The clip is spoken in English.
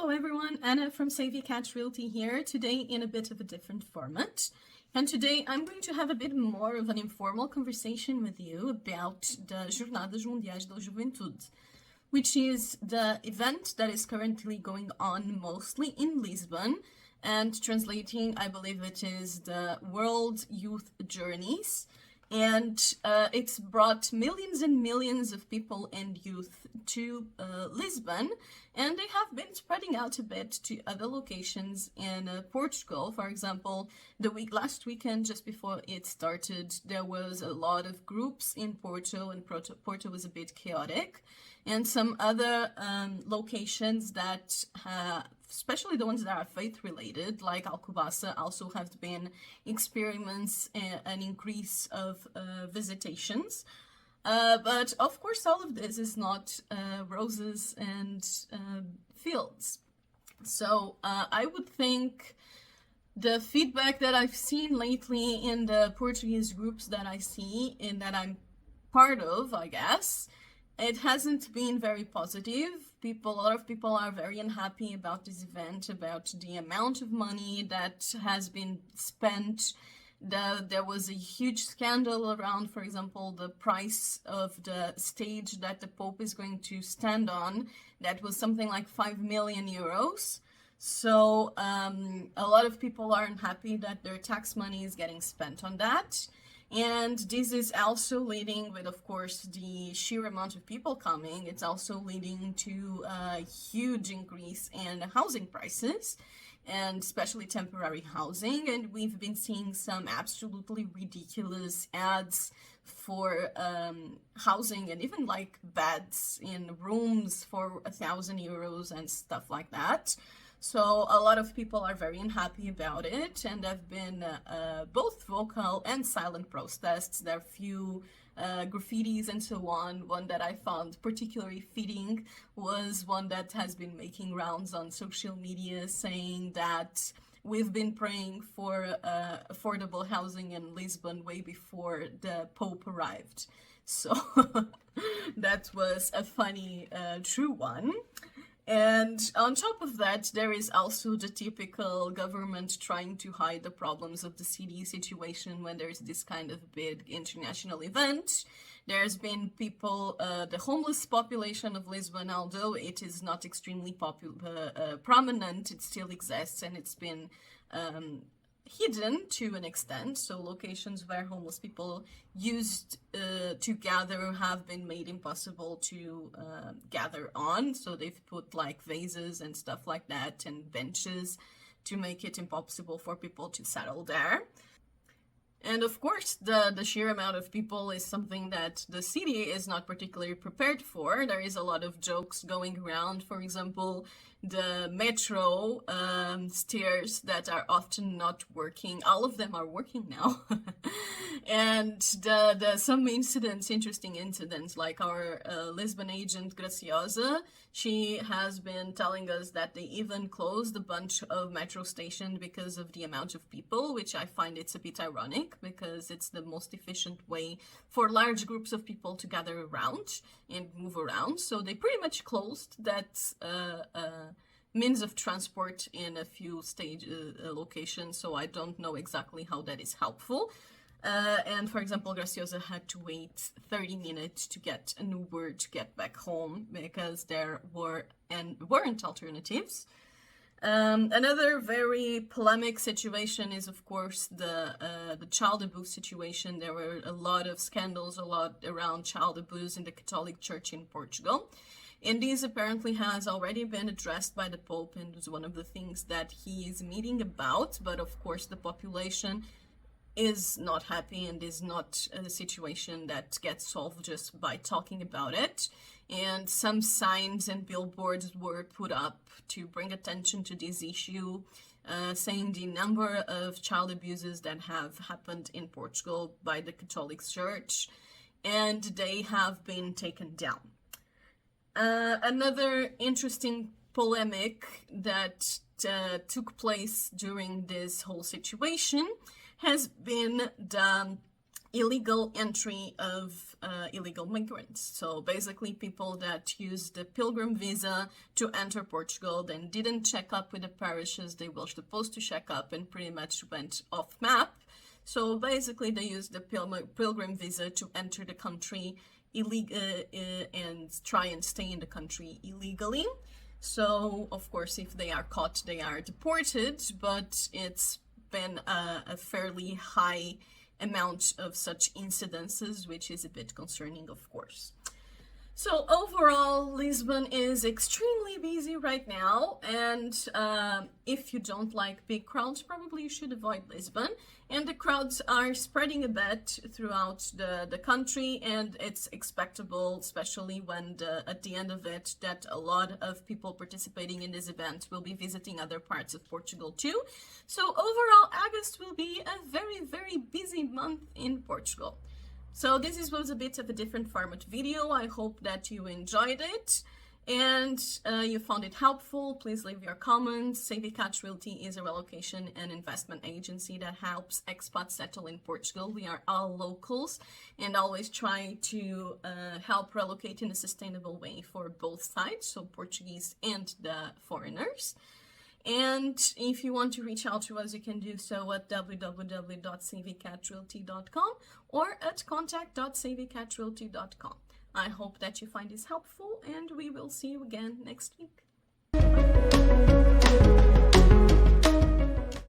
Hello everyone, Anna from Cat Realty here, today in a bit of a different format. And today I'm going to have a bit more of an informal conversation with you about the Jornadas Mundiais da Juventude, which is the event that is currently going on mostly in Lisbon, and translating, I believe it is the World Youth Journeys. And it's brought millions and millions of people and youth to Lisbon, and they have been spreading out a bit to other locations in Portugal. For example, last weekend, just before it started, there was a lot of groups in Porto, and Porto was a bit chaotic. And some other locations that especially the ones that are faith-related, like Alcobaça, also have been experiments an increase of visitations. But of course, all of this is not roses and fields. So I would think the feedback that I've seen lately in the Portuguese groups that I see and that I'm part of, I guess, it hasn't been very positive. A lot of people are very unhappy about this event, about the amount of money that has been spent. There was a huge scandal around, for example, the price of the stage that the Pope is going to stand on. That was something like 5 million euros. So a lot of people are unhappy that their tax money is getting spent on that. And this is also leading, with, of course, the sheer amount of people coming, it's also leading to a huge increase in housing prices, and especially temporary housing. And we've been seeing some absolutely ridiculous ads for housing, and even like beds in rooms for 1,000 euros and stuff like that. So a lot of people are very unhappy about it, and there have been both vocal and silent protests. There are few graffitis and so on. One that I found particularly fitting was one that has been making rounds on social media, saying that we've been praying for affordable housing in Lisbon way before the Pope arrived. So that was a funny, true one. And on top of that, there is also the typical government trying to hide the problems of the city situation when there's this kind of big international event. There's been people, the homeless population of Lisbon, although it is not extremely prominent, it still exists, and it's been hidden to an extent. So locations where homeless people used to gather have been made impossible to gather on. So they've put like vases and stuff like that and benches to make it impossible for people to settle there. And of course, the sheer amount of people is something that the city is not particularly prepared for. There is a lot of jokes going around. For example, the metro stairs that are often not working. All of them are working now. And some incidents, interesting incidents, like our Lisbon agent Graciosa, she has been telling us that they even closed a bunch of metro stations because of the amount of people, which I find it's a bit ironic, because it's the most efficient way for large groups of people to gather around and move around. So they pretty much closed that means of transport in a few locations, so I don't know exactly how that is helpful. And for example, Graciosa had to wait 30 minutes to get an Uber to get back home because there weren't alternatives. Another very polemic situation is, of course, the child abuse situation. There were a lot of scandals, a lot around child abuse in the Catholic Church in Portugal. And this apparently has already been addressed by the Pope, and is one of the things that he is meeting about. But of course, the population is not happy, and is not a situation that gets solved just by talking about it. And some signs and billboards were put up to bring attention to this issue, saying the number of child abuses that have happened in Portugal by the Catholic Church, and they have been taken down. Another interesting polemic that took place during this whole situation has been the illegal entry of illegal migrants. So basically people that used the pilgrim visa to enter Portugal, then didn't check up with the parishes they were supposed to check up and pretty much went off map. So basically they used the pilgrim visa to enter the country and try and stay in the country illegally. So of course if they are caught they are deported, but it's been a fairly high amount of such incidences, which is a bit concerning, of course. So overall, Lisbon is extremely busy right now, and if you don't like big crowds, probably you should avoid Lisbon. And the crowds are spreading a bit throughout the country, and it's expectable, especially when at the end of it, that a lot of people participating in this event will be visiting other parts of Portugal too. So overall, August will be a very, very busy month in Portugal. So this was a bit of a different format video. I hope that you enjoyed it and you found it helpful. Please leave your comments. Expat Realty is a relocation and investment agency that helps expats settle in Portugal. We are all locals and always try to help relocate in a sustainable way for both sides, so Portuguese and the foreigners. And if you want to reach out to us, you can do so at www.cvcatrealty.com or at contact.cvcatrealty.com. I hope that you find this helpful, and we will see you again next week. Bye.